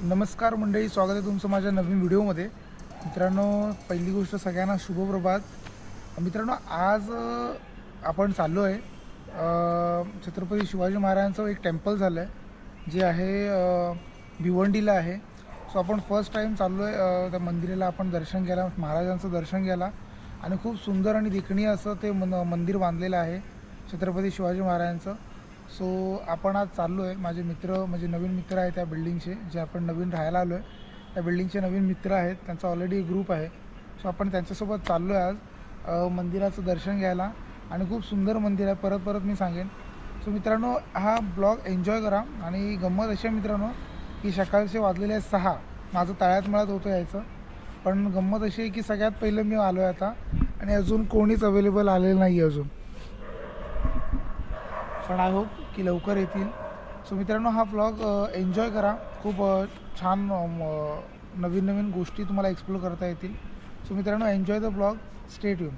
नमस्कार मंडळी, स्वागत आहे तुमचं माझ्या नवीन व्हिडिओमध्ये. मित्रांनो, पहिली गोष्ट सगळ्यांना शुभप्रभात. मित्रांनो, आज आपण चाललो आहे छत्रपती शिवाजी महाराजांचं एक टेम्पल झालं आहे जे आहे भिवंडीला आहे. सो आपण फर्स्ट टाईम चाललो आहे त्या मंदिराला. आपण दर्शन घ्यायला, महाराजांचं दर्शन घ्यायला. आणि खूप सुंदर आणि देखणीय असं ते मंदिर बांधलेलं आहे छत्रपती शिवाजी महाराजांचं. सो आपण आज चाललो आहे. माझे मित्र, म्हणजे नवीन मित्र आहेत त्या बिल्डिंगचे, जे आपण नवीन राहायला आलो आहे त्या बिल्डिंगचे नवीन मित्र आहेत. त्यांचा ऑलरेडी एक ग्रुप आहे. सो आपण त्यांच्यासोबत चाललो आहे आज मंदिराचं दर्शन घ्यायला. आणि खूप सुंदर मंदिर आहे, परत परत मी सांगेन. सो मित्रांनो, हा ब्लॉग एन्जॉय करा. आणि गंमत अशी आहे मित्रांनो की सकाळचे वाजलेले आहेत 6. माझं तळ्यात मळ्यात होतं यायचं, पण गंमत अशी आहे की सगळ्यात पहिलं मी आलो आहे आता, आणि अजून कोणीच अवेलेबल आलेलं नाही आहे अजून. पण आय होप की लवकर येतील. सो मित्रांनो, हा ब्लॉग एन्जॉय करा. खूप छान नवीन नवीन गोष्टी तुम्हाला एक्सप्लोर करता येतील. सो मित्रांनो, enjoy the blog, stay tune.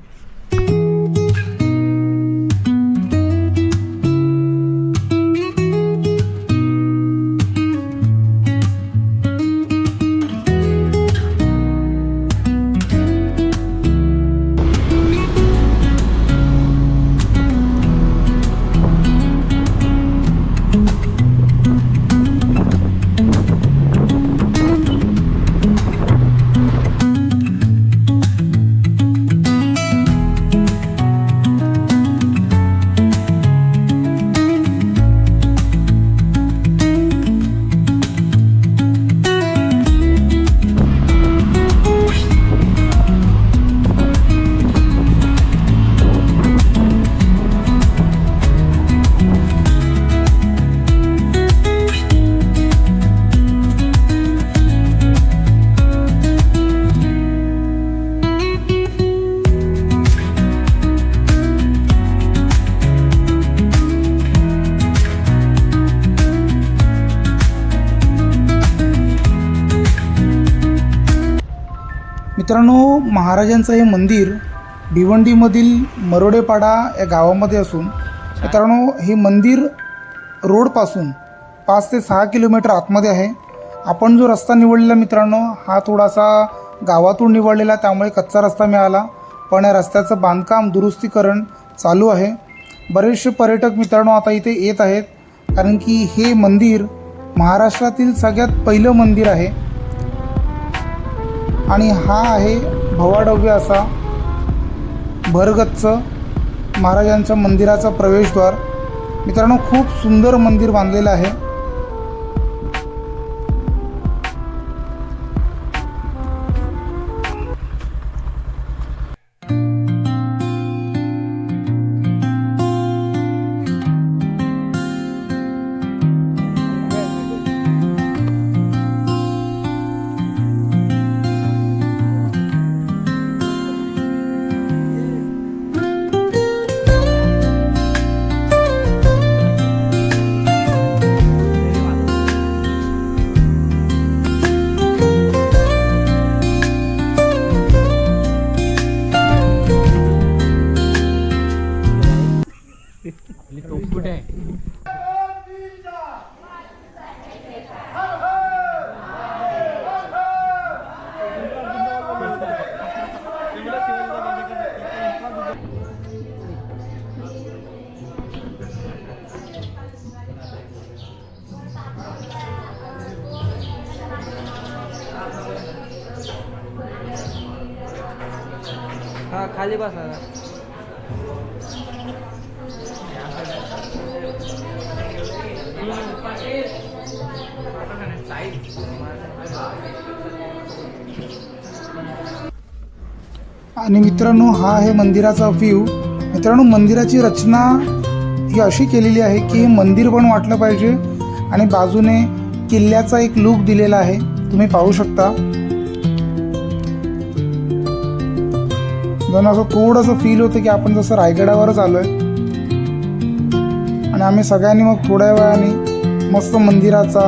मित्रांनो, महाराजांचं हे मंदिर भिवंडीमधील मरोडेपाडा या गावामध्ये असून, मित्रांनो हे मंदिर रोडपासून 5 ते 6 किलोमीटर आतमध्ये आहे. आपण जो रस्ता निवडलेला मित्रांनो, हा थोडासा गावातून निवडलेला, त्यामुळे कच्चा रस्ता मिळाला. पण या रस्त्याचं बांधकाम दुरुस्तीकरण चालू आहे. बरेचसे पर्यटक मित्रांनो आता इथे येत आहेत, कारण की हे मंदिर महाराष्ट्रातील सगळ्यात पहिलं मंदिर आहे. आणि हा आहे भवाढव्य असा भरगच्च महाराजांच्या मंदिराचा प्रवेशद्वार. मित्रांनो, खूप सुंदर मंदिर बांधलेलं आहे. हा, खाली बसा. आणि मित्रांनो, हा आहे मंदिराचा व्ह्यू. मित्रांनो, मंदिराची रचना ही अशी केलेली आहे की हे मंदिर पण वाटलं पाहिजे, आणि बाजूने किल्ल्याचा एक लूक दिलेला आहे, तुम्ही पाहू शकता. जण असं थोडंसं फील होतं की आपण जसं रायगडावरच आलो आहे. आणि आम्ही सगळ्यांनी मग थोड्या वेळाने मस्त मंदिराचा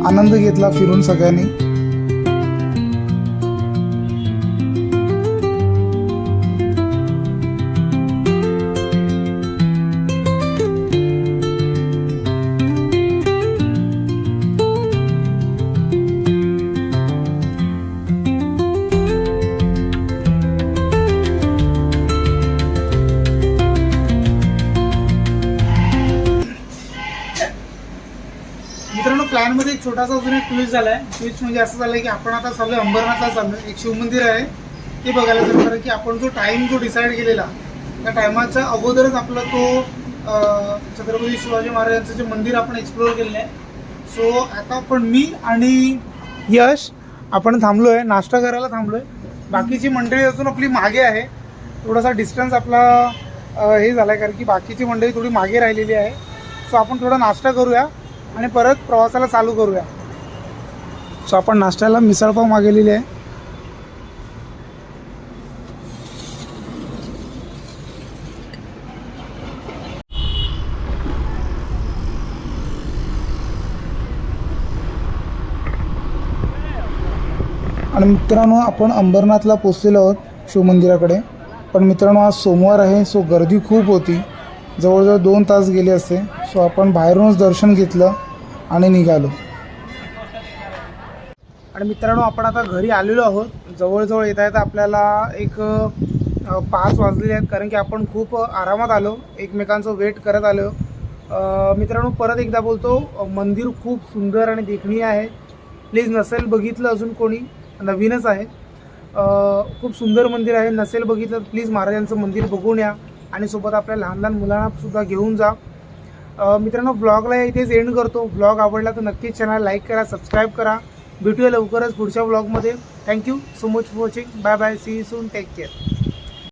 आनंद घेतला फिरून सगळ्यांनी. प्लॅनमध्ये एक छोटासा अजून एक ट्विस्ट झाला आहे. ट्विस्ट म्हणजे असं झालं की आपण आता चाललो अंबरनाथला चाललो. एक शिवमंदिर आहे ते बघायला चालू, कारण की आपण जो टाईम जो डिसाईड केलेला त्या टायमाच्या अगोदरच आपला तो छत्रपती शिवाजी महाराजांचं जे मंदिर आपण एक्सप्लोअर केलेलं आहे. सो आता आपण मी आणि यश आपण थांबलो आहे, नाश्ता करायला थांबलो आहे. बाकीची मंडळी अजून आपली मागे आहे. थोडासा डिस्टन्स आपला हे झाला आहे, कारण की बाकीची मंडळी थोडी मागे राहिलेली आहे. सो आपण थोडा नाश्ता करूया आणि परत प्रवासाला चालू करूया. सो आपण नाश्त्याला मिसळपाव मागवलेली आहे. आणि मित्रांनो आपण अंबरनाथला पोचलेलो आहोत शिवमंदिराकडे. पण मित्रांनो आज सोमवार आहे, सो गर्दी खूप होती, जवळजवळ 2 तास गेले असते. सो आपण बाहेरूनच दर्शन घेतलं आणि निघालो. आणि मित्रांनो आपण आता घरी आलेलो आहोत. जवळजवळ येता येता आपल्याला एक 5 वाजलेले आहेत, कारण की आपण खूप आरामात आलो, एकमेकांचं वेट करत आलो. मित्रांनो परत एकदा बोलतो, मंदिर खूप सुंदर आणि देखणीय आहे. प्लीज नसेल बघितलं अजून कोणी, नवीनच आहे, खूप सुंदर मंदिर आहे. नसेल बघितलं तर प्लीज महाराजांचं मंदिर बघून या आणि सोबत आपल्या लहान लहान मुलांनासुद्धा घेऊन जा. मित्रांनो व्लॉगला इथेच एंड करतो. व्लॉग आवडला तर नक्कीच चॅनल लाईक करा, सबस्क्राईब करा. भेटूया लवकरच पुढच्या व्लॉगमध्ये. Thank you so much for watching. Bye bye, see you soon, take care.